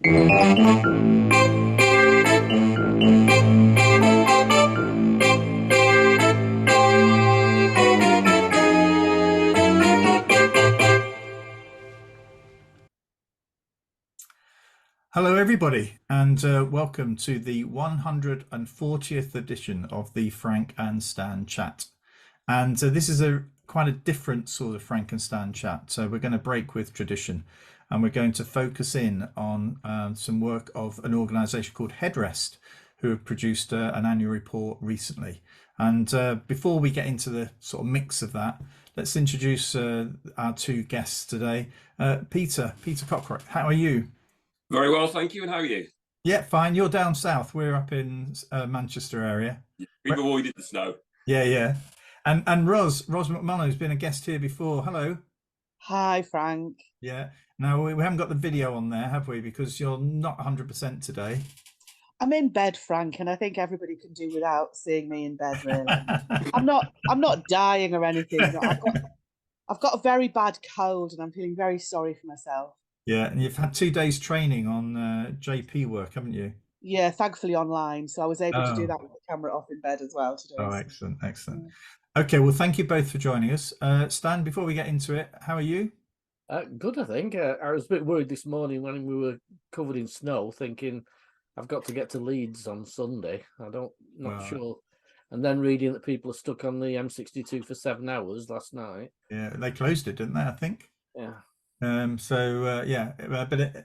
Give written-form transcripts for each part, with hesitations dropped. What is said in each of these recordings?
Hello, everybody, and welcome to the 140th edition of the Frank and Stan Chat. And this is quite a different sort of Frank and Stan chat. So we're going to break with tradition, and we're going to focus in on some work of an organisation called Headrest, who have produced an annual report recently. And before we get into the sort of mix of that, let's introduce our two guests today. Peter Cockroach, how are you? Very well, thank you. And how are you? Yeah, fine. You're down south. We're up in Manchester area. We've avoided the snow. Yeah. And Ros McMullen, who's been a guest here before. Hello. Hi, Frank. Yeah. Now, we haven't got the video on there, have we? Because you're not 100% today. I'm in bed, Frank, and I think everybody can do without seeing me in bed, really. I'm not dying or anything. I've got a very bad cold and I'm feeling very sorry for myself. Yeah, and you've had 2 days training on JP work, haven't you? Yeah, thankfully online, so I was able to do that with the camera off in bed as well today. Oh, excellent. Yeah. Okay, well, thank you both for joining us. Stan, before we get into it, how are you? Good, I think. I was a bit worried this morning when we were covered in snow, thinking I've got to get to Leeds on Sunday. Not sure. And then reading that people are stuck on the M62 for 7 hours last night. Yeah, they closed it, didn't they, I think? Yeah. But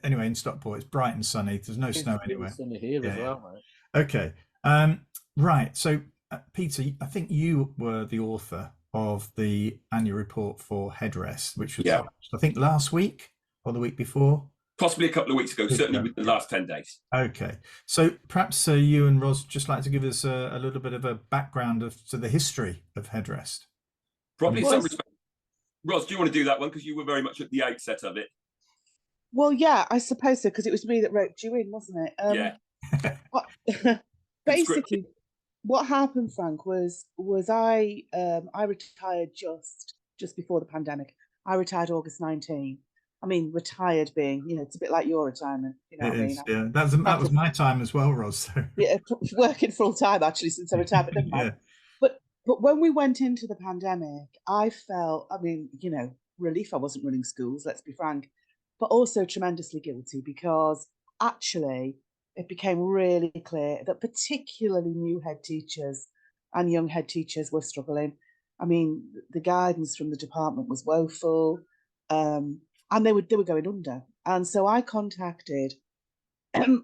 anyway, in Stockport it's bright and sunny. There's no snow anywhere. Sunny here as well, mate. Okay. Right. So Peter, I think you were the author of the annual report for Headrest, which was published, I think last week or the week before. Possibly a couple of weeks ago, certainly within the last 10 days. Okay. So perhaps you and Ros just like to give us a little bit of a background to the history of Headrest. Probably in some respect. Ros, do you want to do that one? Because you were very much at the outset of it. Well, yeah, I suppose so, because it was me that wrote you in, wasn't it? Yeah. Basically, what happened, Frank, was I retired just before the pandemic. I retired August 19. I mean, retired being, it's a bit like your retirement. You know what I mean? Yeah, that was my time as well, Ros. So. Yeah, working full time actually since I retired, but never mind. But when we went into the pandemic, I felt, relief I wasn't running schools, let's be frank, but also tremendously guilty, because actually it became really clear that particularly new head teachers and young head teachers were struggling. I mean, the guidance from the department was woeful, and they were going under. And so I contacted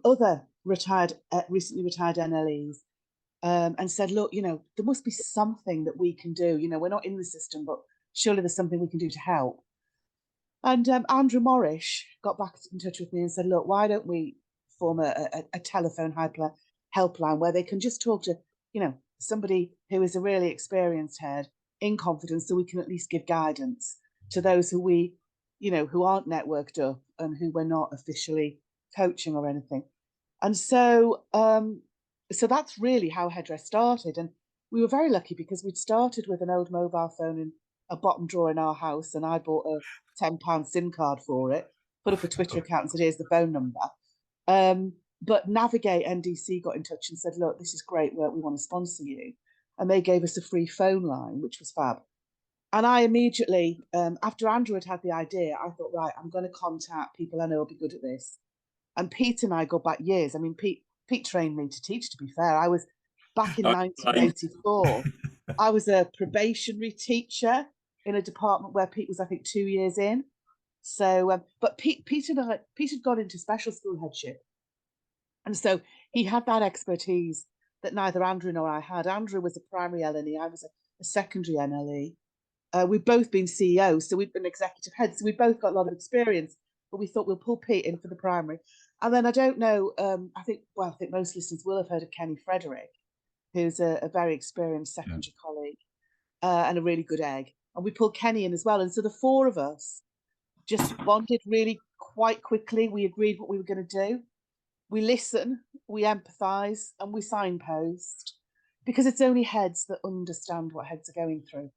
other recently retired NLEs, and said, look, there must be something that we can do. We're not in the system, but surely there's something we can do to help. And Andrew Morrish got back in touch with me and said, look, why don't we form a telephone helpline where they can just talk to, somebody who is a really experienced head in confidence, so we can at least give guidance to those who who aren't networked up and who we're not officially coaching or anything. And so so that's really how Headrest started. And we were very lucky because we'd started with an old mobile phone in a bottom drawer in our house, and I bought a £10 SIM card for it, put up a Twitter account and said, here's the phone number. But Navigate NDC got in touch and said, look, this is great work, we want to sponsor you. And they gave us a free phone line, which was fab. And I immediately, after Andrew had the idea, I thought, right, I'm going to contact people I know will be good at this. And Pete and I go back years. I mean, Pete trained me to teach, to be fair. I was back in 1984. I was a probationary teacher in a department where Pete was, I think, 2 years in. So, but Pete had gone into special school headship. And so he had that expertise that neither Andrew nor I had. Andrew was a primary LNE. I was a secondary NLE. We've both been CEOs, so we've been executive heads. So we've both got a lot of experience, but we thought we'll pull Pete in for the primary. And then I don't know, I think most listeners will have heard of Kenny Frederick, who's a very experienced secondary colleague and a really good egg. And we pulled Kenny in as well. And so the four of us just bonded really quite quickly. We agreed what we were going to do. We listen, we empathise, and we signpost, because it's only heads that understand what heads are going through.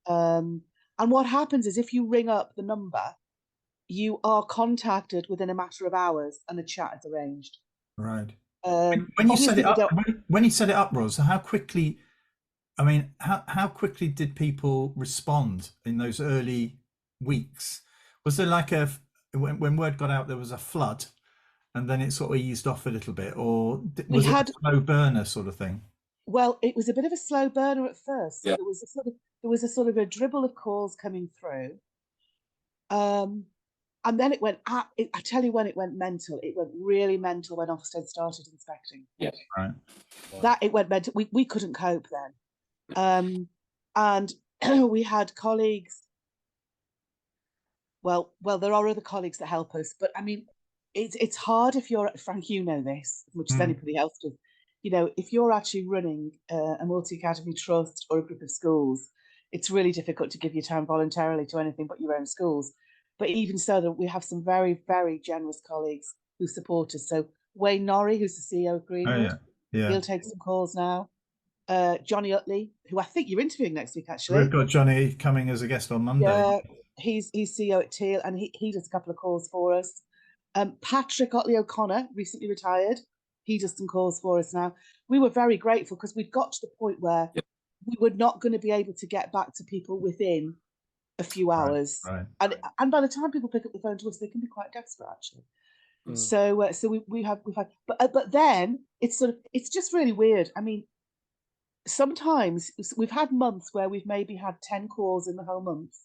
And what happens is, if you ring up the number you are contacted within a matter of hours and a chat is arranged. Right. When you set it up, when you set it up, Ros, how quickly? I mean, how quickly did people respond in those early weeks? Was there like when word got out there was a flood, and then it sort of eased off a little bit, or was it a slow burner sort of thing? Well, it was a bit of a slow burner at first. So Yeah. there was a sort of a dribble of calls coming through. And then it went, I tell you when it went mental. It went really mental when Ofsted started inspecting. Yeah. Right. That it went mental. We couldn't cope then. And we had colleagues. Well, there are other colleagues that help us, but I mean, it's hard if you're, Frank, you know this as much as anybody else does. You know, if you're actually running a multi-academy trust or a group of schools, it's really difficult to give your time voluntarily to anything but your own schools. But even so, that we have some very, very generous colleagues who support us. So Wayne Norrie, who's the CEO of Greenwood, he'll take some calls now. Johnny Utley, who I think you're interviewing next week, actually. We've got Johnny coming as a guest on Monday. Yeah, he's CEO at Teal, and he does a couple of calls for us. Patrick Otley O'Connor, recently retired, he does some calls for us now. We were very grateful because we'd got to the point where we were not going to be able to get back to people within a few hours. Right. And by the time people pick up the phone to us, they can be quite desperate, actually. So we have, but then it's just really weird. I mean, sometimes we've had months where we've maybe had 10 calls in the whole month.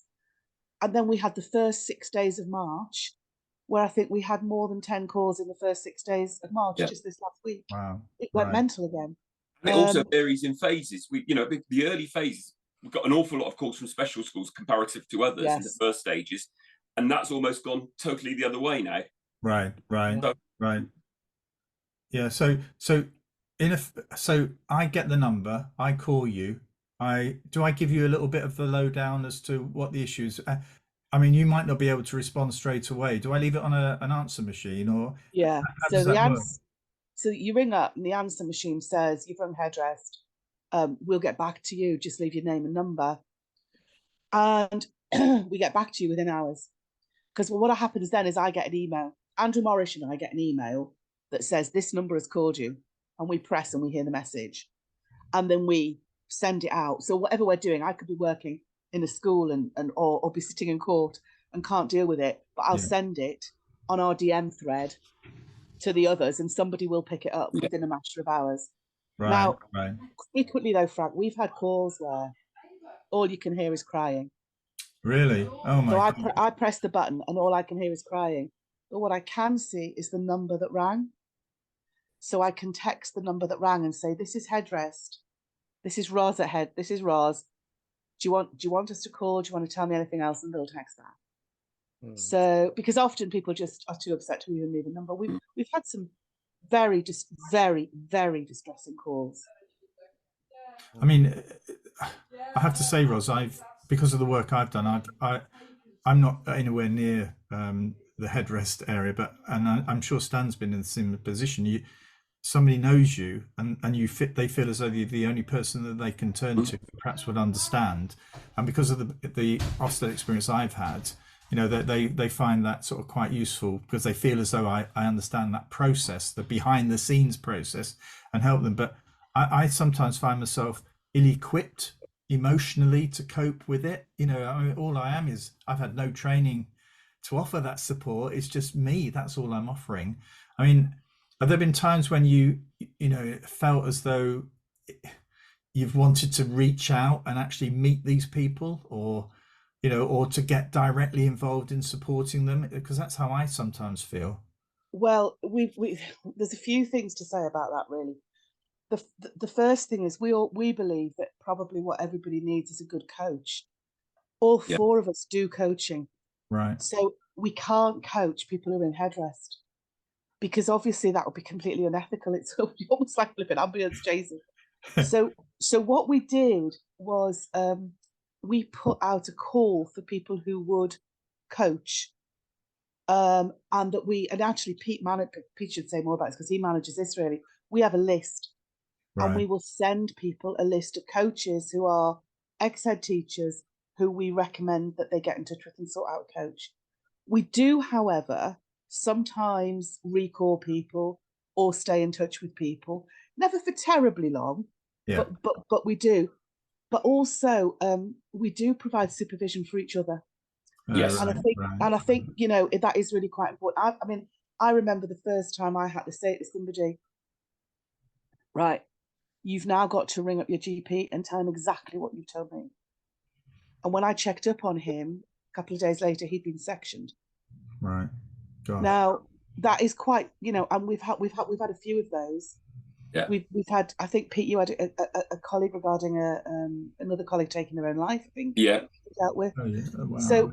And then we had the first 6 days of March, where I think we had more than 10 calls in the first 6 days of March, just this last week. Wow. It went mental again. And it also varies in phases. The early phases, we've got an awful lot of calls from special schools comparative to others in the first stages. And that's almost gone totally the other way now. Right. Yeah. So I get the number, I call you. Do I give you a little bit of the lowdown as to what the issues? I mean, you might not be able to respond straight away. Do I leave it on an answer machine, or how does that work? So you ring up and the answer machine says, "You've rung Headrest. We'll get back to you. Just leave your name and number." And we get back to you within hours. Because what happens then is I get an email. Andrew Morris and I get an email that says, "This number has called you," and we press and we hear the message, and then we send it out. So whatever we're doing, I could be working in a school or be sitting in court and can't deal with it, but I'll send it on our DM thread to the others, and somebody will pick it up within a matter of hours. Now, frequently though, Frank, we've had calls where all you can hear is crying. Really? Oh my God. So I press the button and all I can hear is crying. But what I can see is the number that rang. So I can text the number that rang and say, "This is Headrest. This is Roz at Head. This is Roz. Do you want us to call? Do you want to tell me anything else?" And they'll text that. So because often people just are too upset to even leave a number. We've had some very very distressing calls. I mean, I have to say, Roz, because of the work I've done, I'm not anywhere near the Headrest area, and I'm sure Stan's been in a similar position. Somebody knows you, and they feel as though you're the only person that they can turn to, perhaps would understand. And because of the Ofsted experience I've had, they find that sort of quite useful, because they feel as though I understand that process, the behind the scenes process, and help them. But I sometimes find myself ill-equipped emotionally to cope with it. I mean, all I am is I've had no training to offer that support. It's just me. That's all I'm offering. I mean, have there been times when you felt as though you've wanted to reach out and actually meet these people, or to get directly involved in supporting them? Because that's how I sometimes feel. Well, there's a few things to say about that, really. The first thing is we believe that probably what everybody needs is a good coach. All four of us do coaching. Right. So we can't coach people who are in Headrest, because obviously that would be completely unethical. It's almost like flipping ambulance chasing. So what we did was we put out a call for people who would coach, and actually Pete should say more about this because he manages this really. We have a list, and we will send people a list of coaches who are ex-head teachers who we recommend that they get in touch with and sort out a coach. We do, however, sometimes recall people or stay in touch with people, never for terribly long, but we do. But also, we do provide supervision for each other. Yes, and I think you know, that is really quite important. I mean, I remember the first time I had to say to somebody, right, you've now got to ring up your GP and tell him exactly what you've told me. And when I checked up on him a couple of days later, he'd been sectioned. Right. Gosh. Now that is quite, you know, and we've had a few of those. Yeah. We've had, I think, Pete, you had a colleague regarding another colleague taking their own life, I think. Yeah. Dealt with. Oh, yeah. Oh, wow.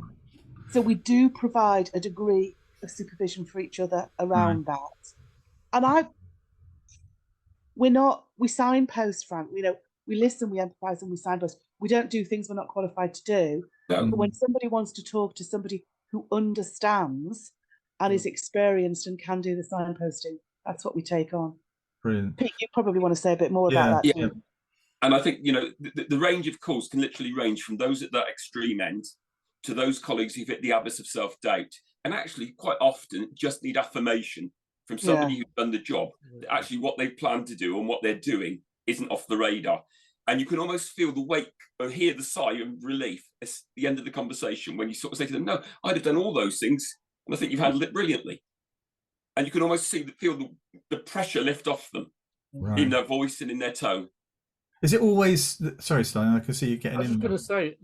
So we do provide a degree of supervision for each other around that. And we signpost, Frank. You know, we listen, we empathise, and we signpost. We don't do things we're not qualified to do. No. But when somebody wants to talk to somebody who understands and is experienced and can do the signposting, that's what we take on. Brilliant. Pete, you probably want to say a bit more about that. Yeah. And I think, you know, the range of calls can literally range from those at that extreme end to those colleagues who've hit the abyss of self-doubt and actually quite often just need affirmation from somebody who's done the job. Actually, what they plan to do and what they're doing isn't off the radar. And you can almost feel the wake or hear the sigh of relief at the end of the conversation when you sort of say to them, no, I'd have done all those things. And I think you've handled it brilliantly. And you can almost feel the pressure lift off them in their voice and in their tone. Is it always? Sorry, Stan, I can see you getting in. I was going to say,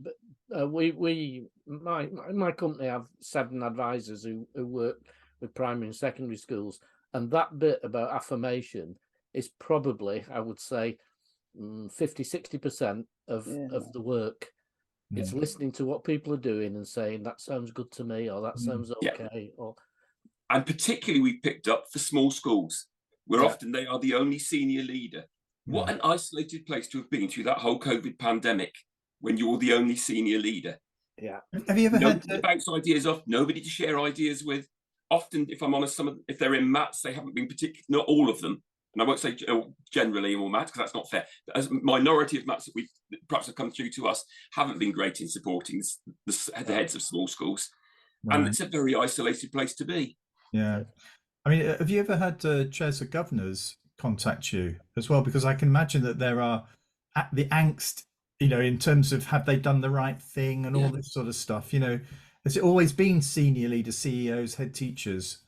my company have 7 advisors who work with primary and secondary schools, and that bit about affirmation is probably, I would say, 50-60% of the work. It's listening to what people are doing and saying that sounds good to me, or that sounds okay, and particularly we picked up for small schools where often they are the only senior leader. What an isolated place to have been through that whole COVID pandemic when you're the only senior leader. Yeah. Have you ever had to bounce ideas off? Nobody to share ideas with. Often, if I'm honest, if they're in maths, they haven't been particularly, not all of them. And I won't say generally in all maths because that's not fair. But as a minority of maths that we perhaps have come through to us haven't been great in supporting the heads of small schools. And it's a very isolated place to be. Yeah. I mean, have you ever had chairs of governors contact you as well? Because I can imagine that there are the angst, you know, in terms of have they done the right thing and all this sort of stuff. You know, has it always been senior leaders, CEOs, head teachers?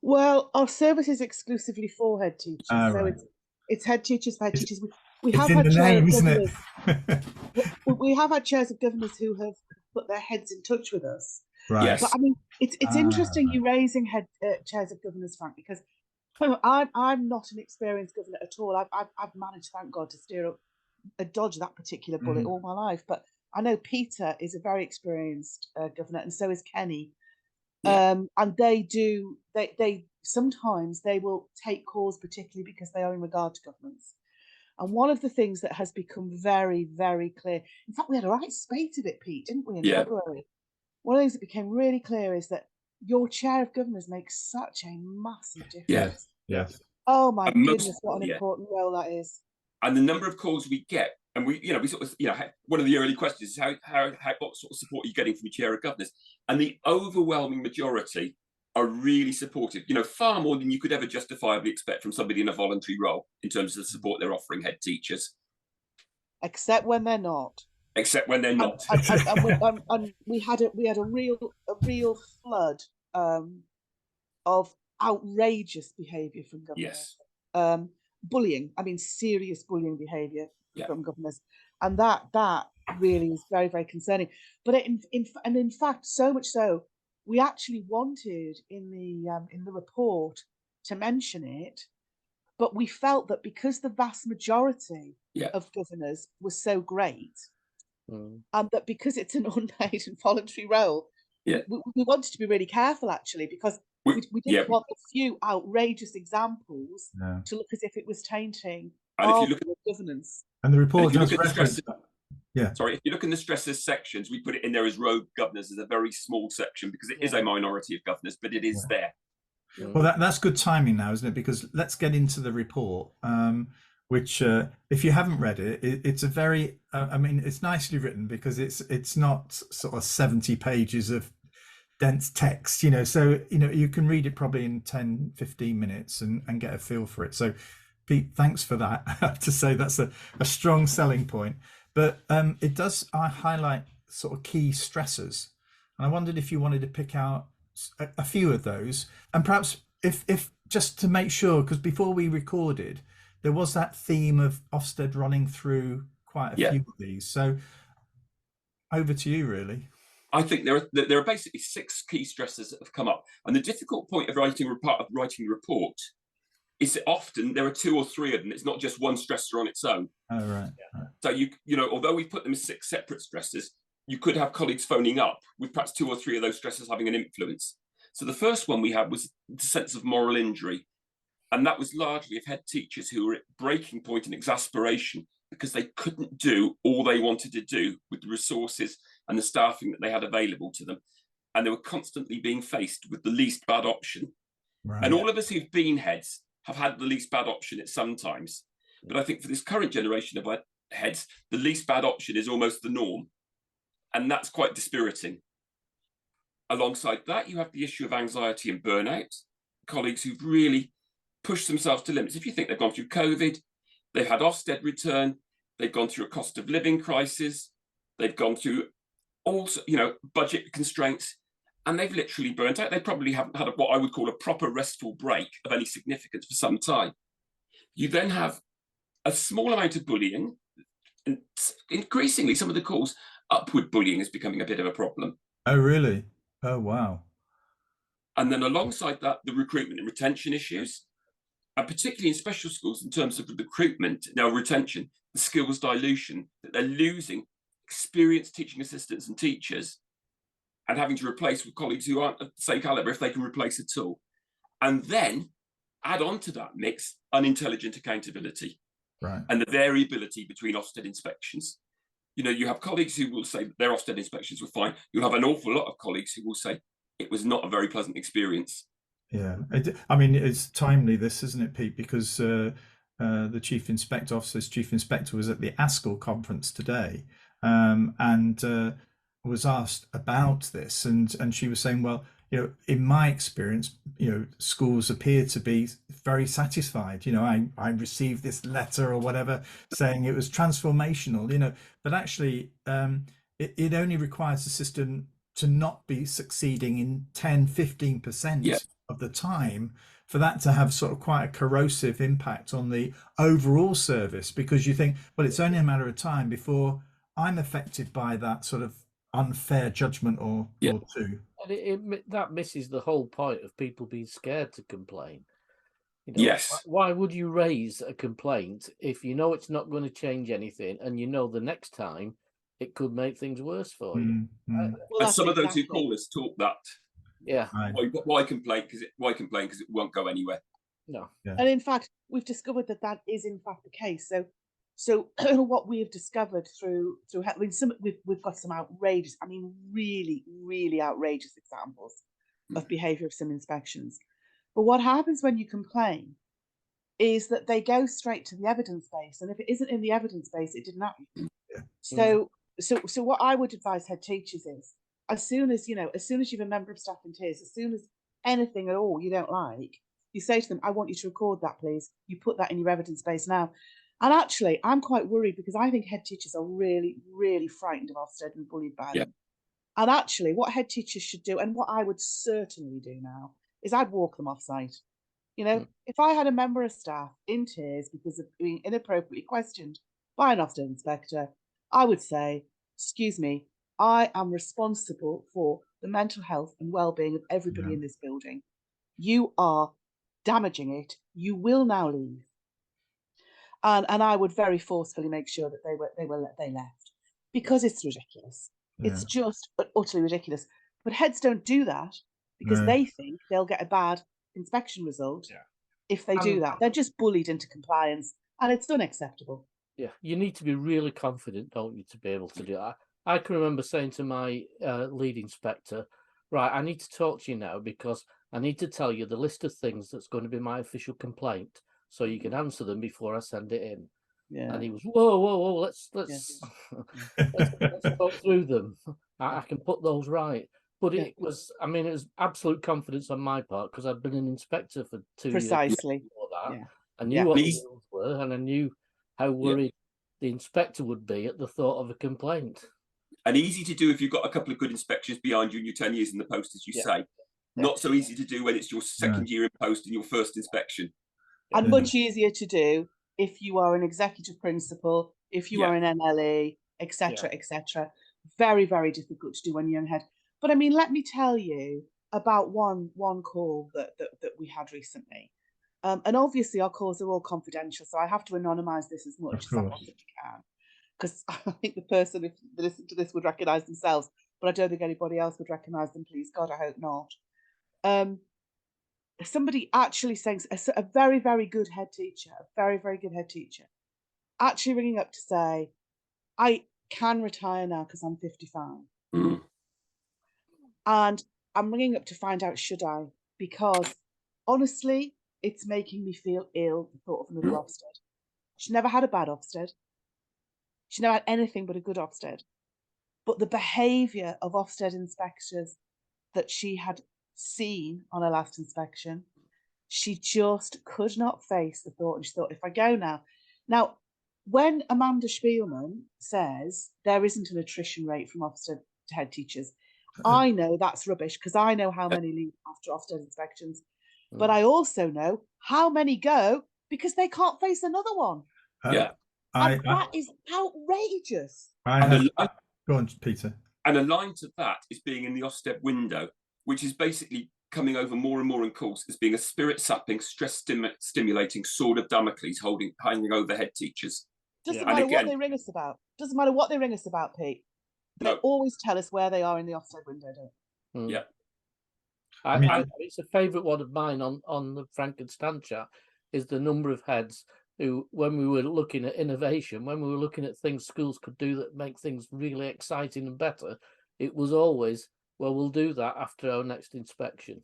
Well, our service is exclusively for head teachers, so it's head teachers for head teachers. We have had chairs of governors. We have had chairs of governors who have put their heads in touch with us. Right. Yes. But I mean, it's interesting you raising chairs of governors, Frank, because I'm not an experienced governor at all. I've managed, thank God, to dodge that particular bullet all my life. But I know Peter is a very experienced governor, and so is Kenny. And they sometimes they will take calls, particularly because they are in regard to governments. And one of the things that has become very, very clear, in fact, we had a right spate of it, Pete, didn't we, in February? One of the things that became really clear is that your chair of governors makes such a massive difference. Yes. Oh my goodness, what an important role that is. And the number of calls we get, and we sort of, one of the early questions is what sort of support are you getting from your chair of governors? And the overwhelming majority are really supportive, far more than you could ever justifiably expect from somebody in a voluntary role in terms of the support they're offering head teachers. Except when they're not. Except when they're not. And we had a real flood of outrageous behaviour from governors. Yes. Bullying, serious bullying behaviour from governors, and that really is very, very concerning. But in fact, so much so, we actually wanted in the report to mention it, but we felt that because the vast majority of governors was so great, and that because it's an unpaid and voluntary role, we wanted to be really careful actually, because we didn't want a few outrageous examples to look as if it was tainting our governance. And the report does reference that. Sorry, if you look in the stressors sections, we put it in there as rogue governors as a very small section because it is a minority of governors, but it is there. Well, that's good timing now, isn't it? Because let's get into the report, which if you haven't read it, it's a very, it's nicely written because it's not sort of 70 pages of dense text, you know, so, you know, you can read it probably in 10, 15 minutes and get a feel for it. So Pete, thanks for that. I have to say that's a strong selling point, but it does highlight sort of key stressors. And I wondered if you wanted to pick out a few of those, and perhaps if just to make sure, because before we recorded, there was that theme of Ofsted running through quite a few of these. So over to you, really. I think there are basically 6 key stressors that have come up, and the difficult point of writing a report is that often there are 2 or 3 of them. It's not just one stressor on its own. Oh, right. So you know, although we put them as 6 separate stressors, you could have colleagues phoning up with perhaps 2 or 3 of those stressors having an influence. So the first one we had was the sense of moral injury, and that was largely of head teachers who were at breaking point and exasperation because they couldn't do all they wanted to do with the resources and the staffing that they had available to them, and they were constantly being faced with the least bad option. Right. And all of us who've been heads have had the least bad option at some times, but I think for this current generation of heads, the least bad option is almost the norm, and that's quite dispiriting. Alongside that, you have the issue of anxiety and burnout, colleagues who've really pushed themselves to limits. If you think they've gone through COVID, they've had Ofsted return, they've gone through a cost of living crisis, they've gone through also, you know, budget constraints, and they've literally burnt out. They probably haven't had what I would call a proper restful break of any significance for some time. You then have a small amount of bullying, and increasingly some of the calls, upward bullying is becoming a bit of a problem. Oh, really? Oh, wow. And then alongside that, the recruitment and retention issues, and particularly in special schools in terms of recruitment, now retention, the skills dilution, that they're losing experienced teaching assistants and teachers and having to replace with colleagues who aren't of the same caliber if they can replace at all. And then add on to that mix unintelligent accountability, right, and the variability between Ofsted inspections. You know, you have colleagues who will say their Ofsted inspections were fine. You'll have an awful lot of colleagues who will say it was not a very pleasant experience. Yeah, I mean, it's timely, this, isn't it, Pete? Because the chief inspector, Ofsted chief inspector, was at the ASCL conference today, and was asked about this, and she was saying, well, you know, in my experience, you know, schools appear to be very satisfied. You know, I received this letter or whatever saying it was transformational, you know, but actually it only requires the system to not be succeeding in 10-15% of the time for that to have sort of quite a corrosive impact on the overall service, because you think, well, it's only a matter of time before I'm affected by that sort of unfair judgment or two. And that misses the whole point of people being scared to complain. You know, yes. Why would you raise a complaint if you know it's not going to change anything, and you know the next time it could make things worse for you? Well, and some of those who call us talk that. Yeah. Why complain? Because it won't go anywhere. No. Yeah. And in fact, we've discovered that is in fact the case. So what we have discovered through I mean, we've got some outrageous, I mean, really, really outrageous examples of behaviour of some inspections. But what happens when you complain is that they go straight to the evidence base, and if it isn't in the evidence base, it didn't happen. Yeah. So what I would advise head teachers is, as soon as you have a member of staff in tears, as soon as anything at all you don't like, you say to them, I want you to record that, please. You put that in your evidence base now. And actually, I'm quite worried because I think head teachers are really, really frightened of Ofsted and bullied by them. And actually, what head teachers should do, and what I would certainly do now, is I'd walk them off site. You know, if I had a member of staff in tears because of being inappropriately questioned by an Ofsted inspector, I would say, excuse me, I am responsible for the mental health and well-being of everybody in this building. You are damaging it. You will now leave. And I would very forcefully make sure that they left, because it's ridiculous. Yeah. It's just utterly ridiculous. But heads don't do that because they think they'll get a bad inspection result if they do that. They're just bullied into compliance, and it's unacceptable. Yeah, you need to be really confident, don't you, to be able to do that. I can remember saying to my lead inspector, right, I need to talk to you now because I need to tell you the list of things that's going to be my official complaint, so you can answer them before I send it in. Yeah. And he was, whoa, let's talk through them. I can put those right. But it was, I mean, it was absolute confidence on my part because I'd been an inspector for 2 years Precisely. before that. Yeah. I knew what the rules were, and I knew how worried the inspector would be at the thought of a complaint. And easy to do if you've got a couple of good inspections behind you in your 10 years in the post, as you say. Not so easy to do when it's your second year in post and your first inspection. And much easier to do if you are an executive principal, if you are an NLE, etc., etc. Very, very difficult to do when you're in head. But I mean, let me tell you about one call that we had recently. And obviously our calls are all confidential, so I have to anonymise this as much as I possibly can. Because I think the person, if they listen to this, would recognise themselves, but I don't think anybody else would recognise them, please God, I hope not. Somebody actually saying, a very, very good head teacher, a very, very good head teacher, actually ringing up to say, I can retire now because I'm 55. And I'm ringing up to find out, should I? Because honestly, it's making me feel ill, the thought of another Ofsted. She never had a bad Ofsted. She never had anything but a good Ofsted. But the behaviour of Ofsted inspectors that she had seen on her last inspection, she just could not face the thought. And she thought, if I go now, when Amanda Spielman says there isn't an attrition rate from Ofsted to head teachers, I know that's rubbish because I know how many leave after Ofsted inspections, but I also know how many go because they can't face another one. That is outrageous. Go on, Peter. And a line to that is being in the Ofsted window, which is basically coming over more and more in course as being a spirit-sapping, stress-stimulating sword of Damocles hanging over head teachers. Doesn't matter what they ring us about. Doesn't matter what they ring us about, Pete. They always tell us where they are in the Ofsted window, don't they? It's a favourite one of mine on the Frank and Stan chat is the number of heads who, when we were looking at innovation, when we were looking at things schools could do that make things really exciting and better, it was always, well, we'll do that after our next inspection.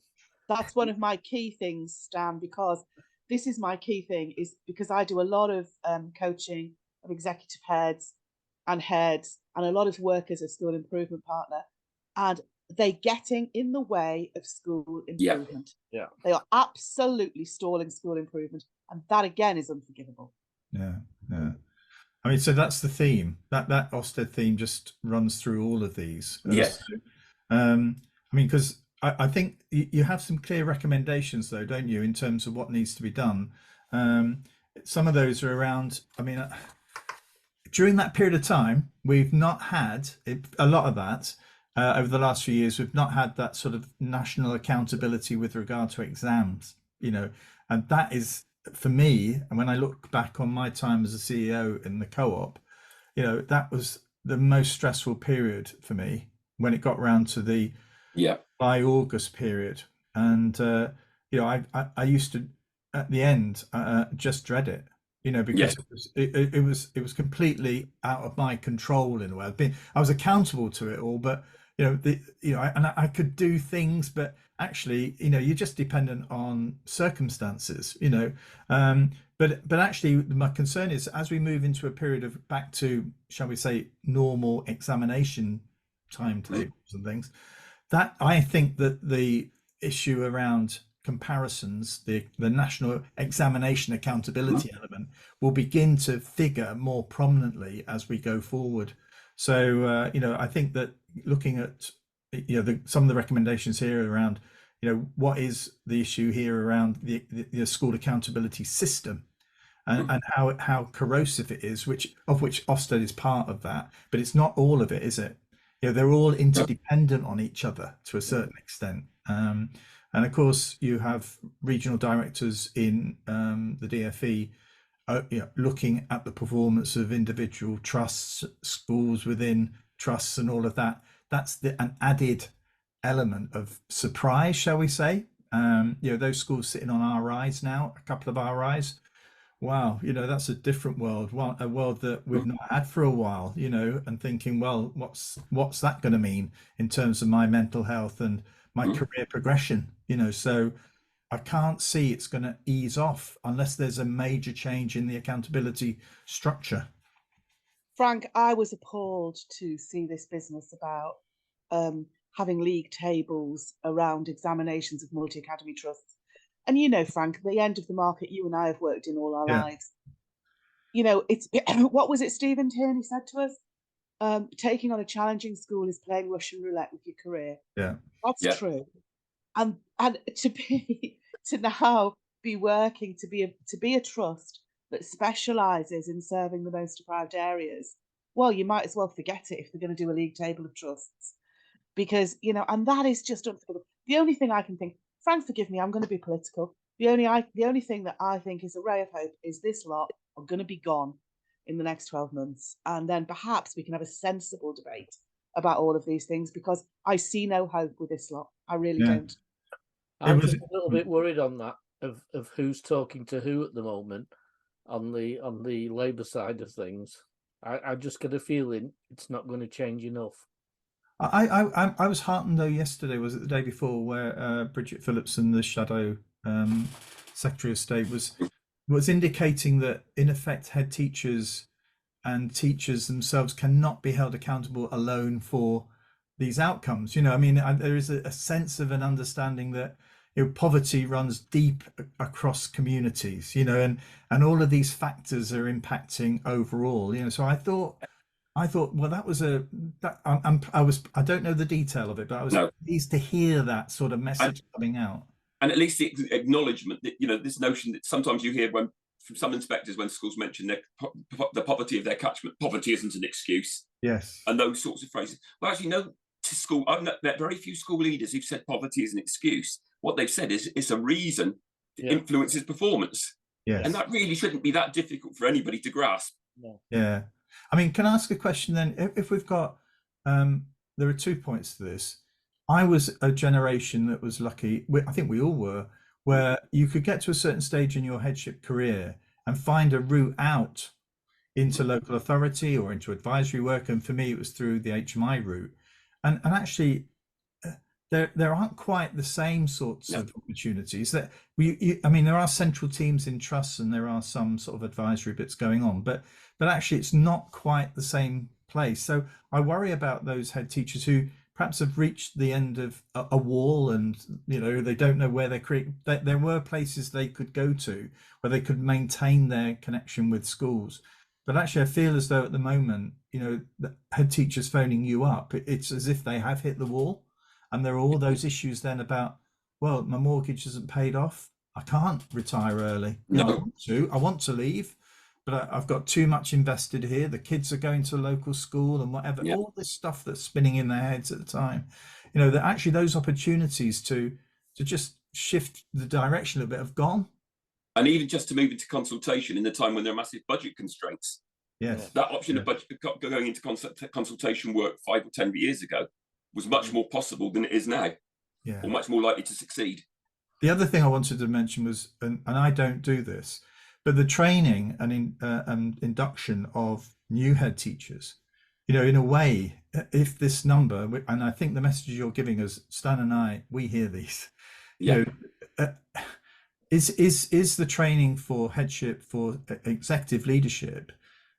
That's one of my key things, Stan, because this is my key thing, is because I do a lot of coaching of executive heads and a lot of work as a school improvement partner, and they're getting in the way of school improvement. They are absolutely stalling school improvement, and that again is unforgivable. I mean, so that's the theme. That Ofsted theme just runs through all of these. I mean, because I think you have some clear recommendations, though, don't you, in terms of what needs to be done? Some of those are around. I mean, during that period of time, we've not had a lot of that. Over the last few years, we've not had that sort of national accountability with regard to exams, and that is, for me, and when I look back on my time as a CEO in the co-op, that was the most stressful period for me when it got round to the by August period. And, I used to, at the end, just dread it, because it was completely out of my control in a way. I was accountable to it all, but I could do things, but actually, you're just dependent on circumstances, but actually my concern is, as we move into a period of back to, shall we say, normal examination timetables and things, that I think that the issue around comparisons, the national examination accountability element, will begin to figure more prominently as we go forward. So, I think that looking at, some of the recommendations here around, what is the issue here around the school accountability system, and how corrosive it is, which Ofsted is part of that, but it's not all of it, is it? They're all interdependent on each other to a certain extent. And of course, you have regional directors in the DFE, looking at the performance of individual trusts, schools within trusts, and all of that. That's an added element of surprise, shall we say? Those schools sitting on RIs now, a couple of RIs. Wow, that's a different world, a world that we've not had for a while, and thinking, well, what's that going to mean in terms of my mental health and my career progression? So I can't see it's going to ease off unless there's a major change in the accountability structure. Frank, I was appalled to see this business about having league tables around examinations of multi-academy trusts. And you know, Frank, at the end of the market you and I have worked in all our lives. You know, it's what was it Stephen Tierney said to us? Taking on a challenging school is playing Russian roulette with your career. Yeah, that's true. And to now be working to be a trust that specialises in serving the most deprived areas. Well, you might as well forget it if they're going to do a league table of trusts, because you know, and that is just unforgivable. The only thing I can think, Frank, forgive me, I'm going to be political. The only thing that I think is a ray of hope is this lot are going to be gone in the next 12 months, and then perhaps we can have a sensible debate about all of these things, because I see no hope with this lot. I really don't. I'm just a little bit worried on that of who's talking to who at the moment on the Labour side of things. I just get a feeling it's not going to change enough. I was heartened though yesterday, was it the day before, where Bridget Phillipson, the shadow Secretary of State, was indicating that in effect head teachers and teachers themselves cannot be held accountable alone for these outcomes. You know, I mean, there is a sense of an understanding that, you know, poverty runs deep across communities, you know, and all of these factors are impacting overall, you know. So I thought, well, that was I don't know the detail of it, but I was pleased to hear that sort of message coming out. And at least the acknowledgement that, you know, this notion that sometimes you hear from some inspectors when schools mention the poverty of their catchment, poverty isn't an excuse. Yes. And those sorts of phrases. Well, actually, no, I've met very few school leaders who've said poverty is an excuse. What they've said is it's a reason that influences performance. Yes. And that really shouldn't be that difficult for anybody to grasp. Yeah. I mean, can I ask a question then? If we've got, there are 2 points to this. I was a generation that was lucky, I think we all were, where you could get to a certain stage in your headship career and find a route out into local authority or into advisory work. And for me, it was through the HMI route. And actually, there aren't quite the same sorts of opportunities that I mean, there are central teams in trusts and there are some sort of advisory bits going on, but actually it's not quite the same place. So I worry about those head teachers who perhaps have reached the end of a wall, and you know, they don't know where there were places they could go to where they could maintain their connection with schools. But actually I feel as though at the moment, you know, the head teachers phoning you up, it's as if they have hit the wall. And there are all those issues then about, well, my mortgage isn't paid off, I can't retire early. No. You know, I want to leave, but I've got too much invested here. The kids are going to a local school and whatever, all this stuff that's spinning in their heads at the time. You know, that actually those opportunities to just shift the direction a bit have gone. And even just to move into consultation in the time when there are massive budget constraints. Yes. That option of budget going into consultation work 5 or 10 years ago was much more possible than it is now, or much more likely to succeed. The other thing I wanted to mention was, and I don't do this, but the training and induction of new head teachers. You know, in a way, if this number, and I think the messages you're giving us, Stan and I, we hear these. You know, is the training for headship, for executive leadership,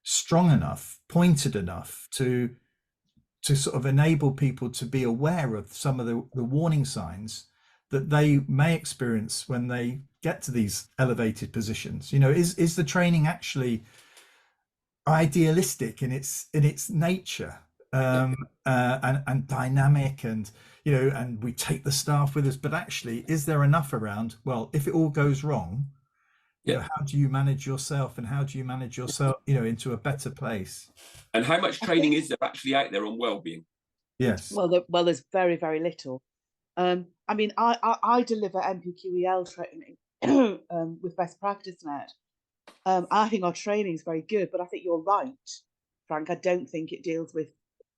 strong enough, pointed enough to sort of enable people to be aware of some of the warning signs that they may experience when they get to these elevated positions? You know, is the training actually idealistic in its nature, and dynamic, and you know, and we take the staff with us, but actually is there enough around? Well, if it all goes wrong, you know, how do you manage yourself, and how do you manage yourself, you know, into a better place? And how much training is there actually out there on well-being? Yes. Well, there's very, very little. I mean, I deliver MPQEL training with Best Practice Net. I think our training is very good, but I think you're right, Frank. I don't think it deals with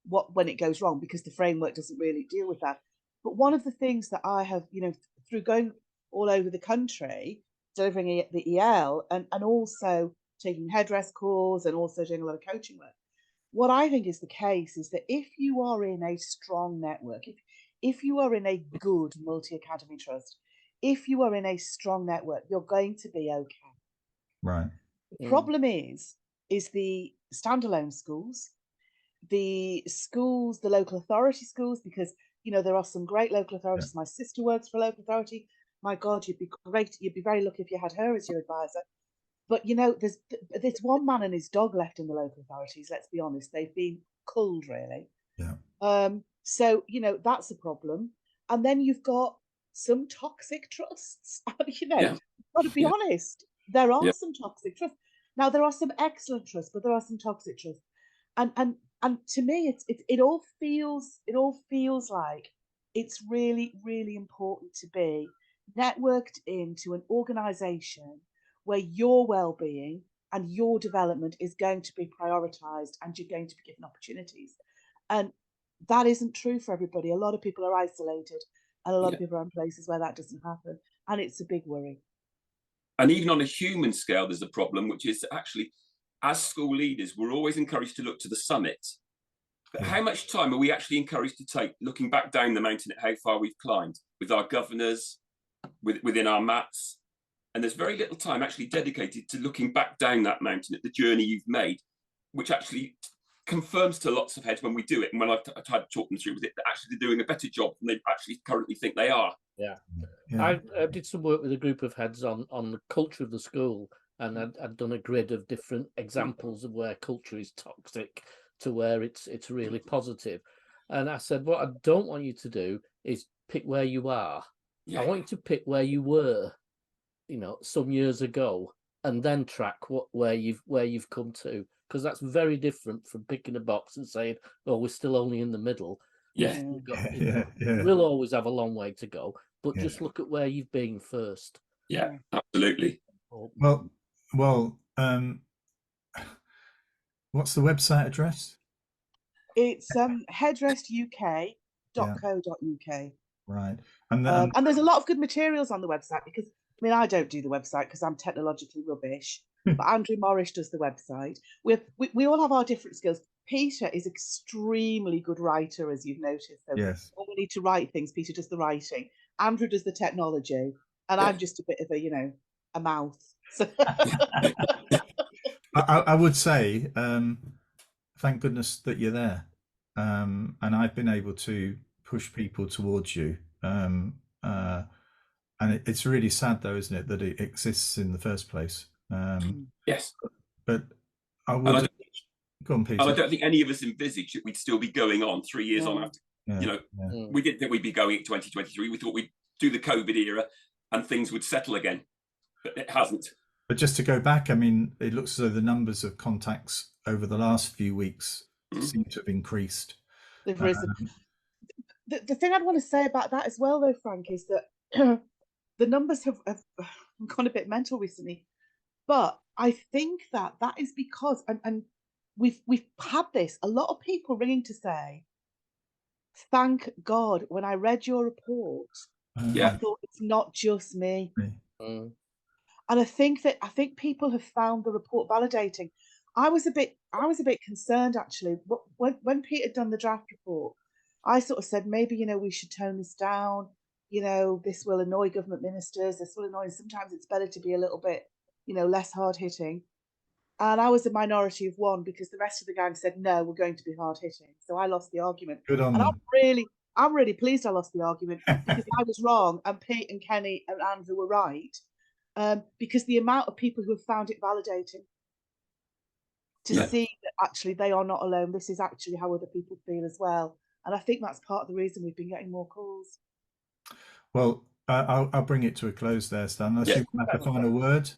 when it goes wrong, because the framework doesn't really deal with that. But one of the things that I have, you know, through going all over the country, delivering the EL, and also taking Headrest calls and also doing a lot of coaching work, what I think is the case is that if you are in a strong network, if you are in a good multi-academy trust, if you are in a strong network, you're going to be okay. Right. The problem is the standalone schools, the local authority schools, because You know, there are some great local authorities. My sister works for a local authority. My God, you'd be great. You'd be very lucky if you had her as your advisor. But, you know, there's one man and his dog left in the local authorities. Let's be honest. They've been culled, really. Yeah. So, you know, that's a problem. And then you've got some toxic trusts. You know, Yeah. got to be honest. There are Yeah. some toxic trusts. Now, there are some excellent trusts, but there are some toxic trusts. And to me, it all feels like it's really, really important to be networked into an organisation where your well-being and your development is going to be prioritised and you're going to be given opportunities. And that isn't true for everybody. A lot of people are isolated and a lot of people are in places where that doesn't happen. And it's a big worry. And even on a human scale, there's a problem, which is actually, as school leaders, we're always encouraged to look to the summit. But how much time are we actually encouraged to take looking back down the mountain at how far we've climbed with our governors, within our mats? And there's very little time actually dedicated to looking back down that mountain at the journey you've made, which actually confirms to lots of heads when we do it. And when I've tried to talk them through with it, that actually they're doing a better job than they actually currently think they are. Yeah. Yeah. I did some work with a group of heads on the culture of the school, and I'd done a grid of different examples of where culture is toxic to where it's really positive. And I said, what I don't want you to do is pick where you are. Yeah. I want you to pick where you were, you know, some years ago, and then track where you've come to, because that's very different from picking a box and saying, oh, we're still only in the middle. Yeah. We'll always have a long way to go, but just look at where you've been first. Yeah, absolutely. Well, what's the website address? It's headrestuk.co.uk. Right. And there's a lot of good materials on the website, because I mean, I don't do the website because I'm technologically rubbish, but Andrew Morris does the website. We all have our different skills. Peter is extremely good writer, as you've noticed. So yes. when we need to write things, Peter does the writing. Andrew does the technology, and I'm just a bit of a mouth. So I would say, thank goodness that you're there, and I've been able to push people towards you. And it's really sad, though, isn't it, that it exists in the first place? Yes. But I would. Go on, Peter. And I don't think any of us envisaged that we'd still be going on 3 years on after. We didn't think we'd be going at 2023. We thought we'd do the COVID era and things would settle again, but it hasn't. But just to go back, I mean, it looks as though the numbers of contacts over the last few weeks seem to have increased. They've risen. The thing I'd want to say about that as well, though, Frank, is that the numbers have gone a bit mental recently. But I think that is because, and we've had this, a lot of people ringing to say, thank God, when I read your report, I thought it's not just me. And I think people have found the report validating. I was a bit concerned, actually, when Pete had done the draft report. I sort of said, maybe, we should tone this down. This will annoy government ministers. This will annoy. Sometimes it's better to be a little bit, less hard hitting. And I was a minority of one, because the rest of the gang said, no, we're going to be hard hitting. So I lost the argument. Good on and them. I'm really pleased I lost the argument, because I was wrong and Pete and Kenny and Andrew were right. Because the amount of people who have found it validating to see that actually they are not alone. This is actually how other people feel as well. And I think that's part of the reason we've been getting more calls. Well, I'll bring it to a close there, Stan. Unless you have a final word.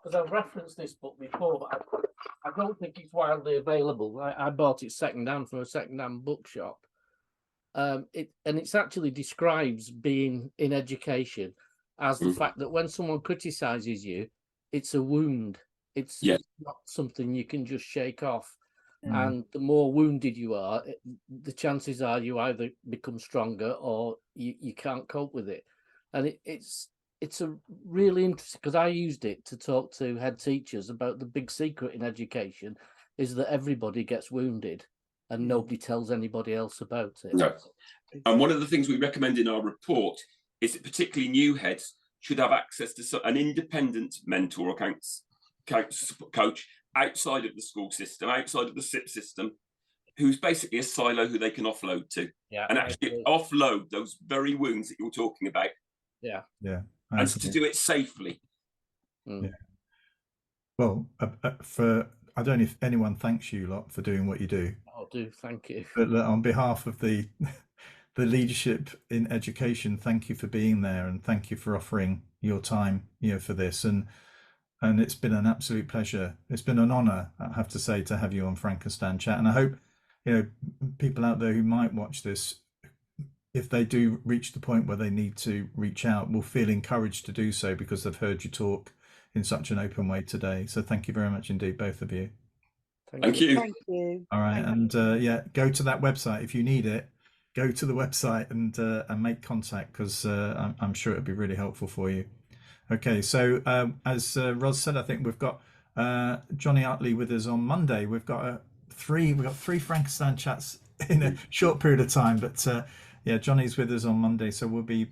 Because I've referenced this book before, but I don't think it's widely available. I bought it second-hand from a second-hand bookshop. It's actually describes being in education as the fact that when someone criticises you, it's a wound. It's not something you can just shake off. And the more wounded you are, the chances are you either become stronger or you can't cope with it. And it's a really interesting, because I used it to talk to head teachers about the big secret in education is that everybody gets wounded and nobody tells anybody else about it. No. And one of the things we recommend in our report is that particularly new heads should have access to an independent mentor or coach outside of the school system, outside of the SIP system, who's basically a silo who they can offload to, and actually offload those very wounds that you're talking about. Yeah. And to do it safely. Yeah. Well, I don't know if anyone thanks you lot for doing what you do. Oh, do thank you. But on behalf of the leadership in education, thank you for being there, and thank you for offering your time, for this. And it's been an absolute pleasure. It's been an honour, I have to say, to have you on Frank and Stan Chat. And I hope, people out there who might watch this, if they do reach the point where they need to reach out, will feel encouraged to do so because they've heard you talk in such an open way today. So thank you very much indeed, both of you. Thank you. Thank you. All right. And go to that website if you need it. Go to the website and make contact, because I'm sure it'll be really helpful for you. Okay, so as Ros said, I think we've got Johnny Utley with us on Monday. We've got three Frank and Stan chats in a short period of time, but Johnny's with us on Monday, so we'll be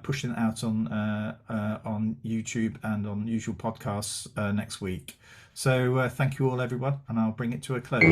pushing it out on YouTube and on usual podcasts next week. So thank you all, everyone, and I'll bring it to a close.